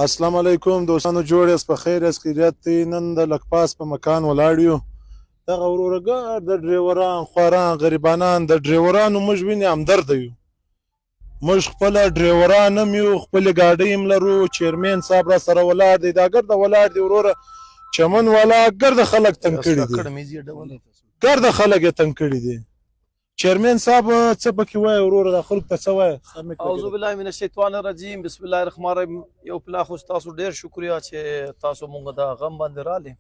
السلام علیکم دوستانو، جوړ یاست؟ په خیر یاست؟ خیریت دی؟ نن د لکپاس په مکان ولاړ یو. دغه وروره ګار د ډریوران خواران غریبانان د ډریورانو موږ وینې همدرده یو. موږ خپله ډریوران هم یو، خپلې ګاډۍ هم لرو. چیرمین صاحب را سره ولاړ دی، دا ګرده ولاړ دی وروره. چمن والا ګرده خلک تنګ کړي دي، ګرده خلک یې تنګ کړي دي. چیرمین صاحب څه پکې وایي وروره؟ دا خلکو ته څه وایي؟ اعوذ بالله من الشیطان الرجیم، بسم الله الرحمن الرحیم. یو پلا خو تاسو ډیر شکریا چې تاسو مونږ د غم باندې رالی.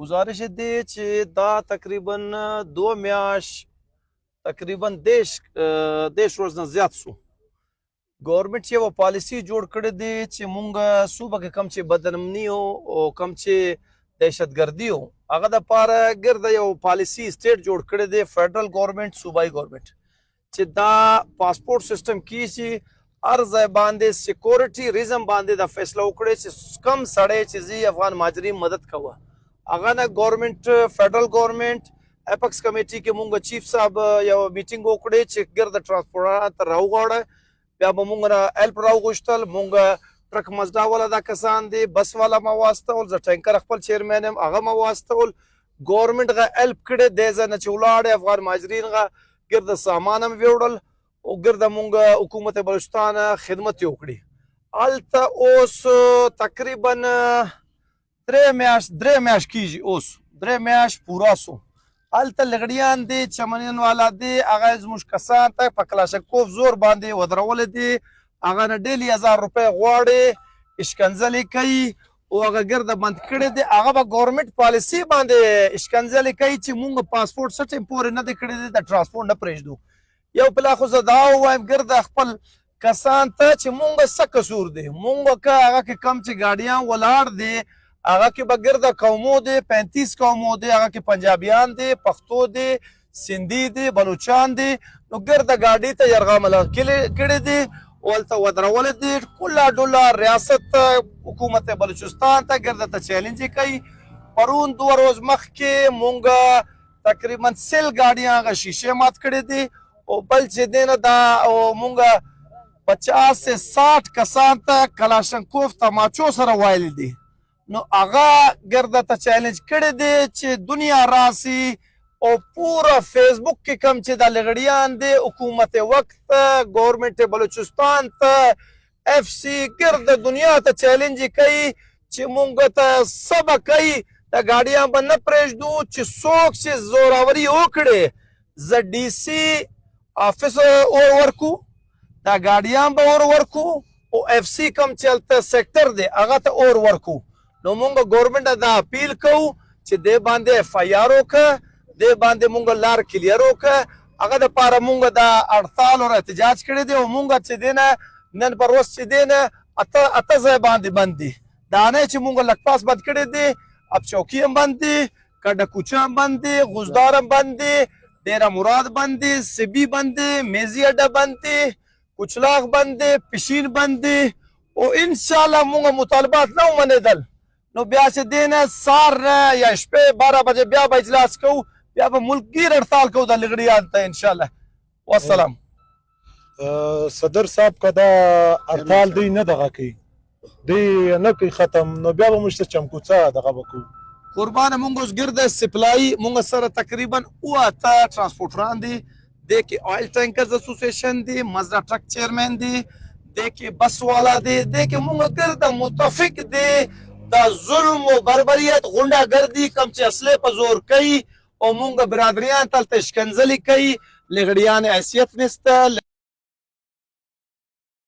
گزارش دی چې دا تقریبا 2 میاشت تقریبا 10 روز نه زیات سو گورنمنٹ یو پالیسی جوړ کړی دی چې مونږ صوبه کې کم چې بدنامني او کم چې دهشتګردي او هغه د پاره ګرده یو پالیسی سټیټ جوړ کړی دی، فیډرل گورنمنٹ صوبایي گورنمنٹ، چې دا پاسپورت سیستم کې هر ځای باندې سکیورټي ریزم باندې دا فیصله وکړي چې کم سړی چې زی افغان مهاجرین مدد کوه. هغه نه گورنمنٹ فیډرل گورنمنٹ اپیکس کمیټي کې مونږ چیف صاحب یو میټینګ وکړي چې ګرده ټرانسپورټ راوغواړه. بیا به مونږ نه هیلپ راوغوښتل. مونږ ټرک مزدا والا دا کسان دي، بس والا ما واستول، زه ټینکر خپل چیرمین یم هغه ما واستول. گورنمنٹ غا هیلپ کړی دی ځای نه چې ولاړې افغان مهاجرین غا ګرده سامان هم ویوړل او ګرده مونږ حکومت بلوچستان خدمت یې وکړي. هلته اوس تقریبا 3 میاشت کېږي، اوس 3 میاشت پوره سو. هلته لغړیان دي، چمنین والا دي، هغه زموږ کسان ته په کلاشکوف زور باندې ودرولې دي. هغه نه ډیلی 1000 روپۍ غواړي، اشکنځلې کوي او هغه ګرده بند کړی دی. هغه به گورنمنٹ پالیسي باندې اشکنځلې کوي چې مونږ پاسپورټ څه ټیم پورې نه دی کړی دی، د ټرانسپورټ نه پرېږدو. یو پلا خو زه دا ووایم ګرده خپل کسان ته چې مونږ څه قصور دی. مونږ که هغه کې کم چې ګاډیان ولاړ دی، هغه کې به ګرده قومو دی، 35 قومو دی، هغه کې پنجابیان دی، پښتو دی، سندي دی، بلوچان دی، نو ګرده ګاډي ته یرغمل کړی دی او هلته ودرولې دي. کله ډوله ریاست حکومت بلوچستان ته ګرده ته چیلنج کوي. پرون 2 روز مخکې مونږ تقریبا 100 ګاډیان هغه شیشې مات کړي دي او بل چې دی نه دا مونږ 50 سے 60 کسان ته کلاشنکوف تماچو سره وایلی دي. نو هغه ګرده ته چیلنج کړی دی چې دنیا راسي او پورا فیسبوک کې کم چې دا لغړیان دی حکومت وقت گورنمنٹ بلوچستان ته اف سی ګرده دنیا ته چیلنج کوي چې مونږ ته سبا کوي دا ګاډیان به نه پرېږدو چې څوک چې زوراوري وکړي زه ډي سي آفس اور ورکو، دا ګاډیان به اور ورکو او اف سی کم چې هلته سیکټر دی هغه ته اور ورکو. نو مونږ گورنمنٹ دا اپیل کوو چې دې باندې اف آی آر وکړه، دې باندې مونږ لار کلیر وکړه. هغه دپاره مونږ دا اړتال او احتجاج کړی دی او مونږ چې دی نه نن پر ورځ چې دی نه اته ځای باندې بند دي. دا نه چې مونږ لکپاس بند کړی دی، اب چوکي هم بند دي، کډه کوچه هم بند دي، غوزدار هم بند دي، ډیره مراد بند دي، سبي بند دي، میزي اډه بند دي، کوچلاغ بند دي، پشین بند دي او انشاءالله مونږ مطالبات نه ومنېدل. نو بیا چې دی نه سار یا شپې 12 بجې بیا به اجلاس کوو، بیا به ملکگیر اړتال کوو د لغړیان ته انشاءالله. والسلام. صدر صاحب که دا اړتال دی نه دغه کوي، دی نه کوي ختم، نو بیا به موږ ته چمکوڅه دغه به کوو. قربانه مونږ اوس ګرده سپلای مونږ سره تقریبا 8 ټرانسپورټران دي. دی کې آیل ټینکرز اسوسیشن دی، مزدا ټرک چیرمین دی، دی کې بس والا دی، دی کې مونږ ګرده متفق دی دا ظلم و بربریت غونډه ګردي کم چې اصلې په زور کوي او مونږ برادریان تلته اشکنځلې کوي. لغړیان حیثیت نسته.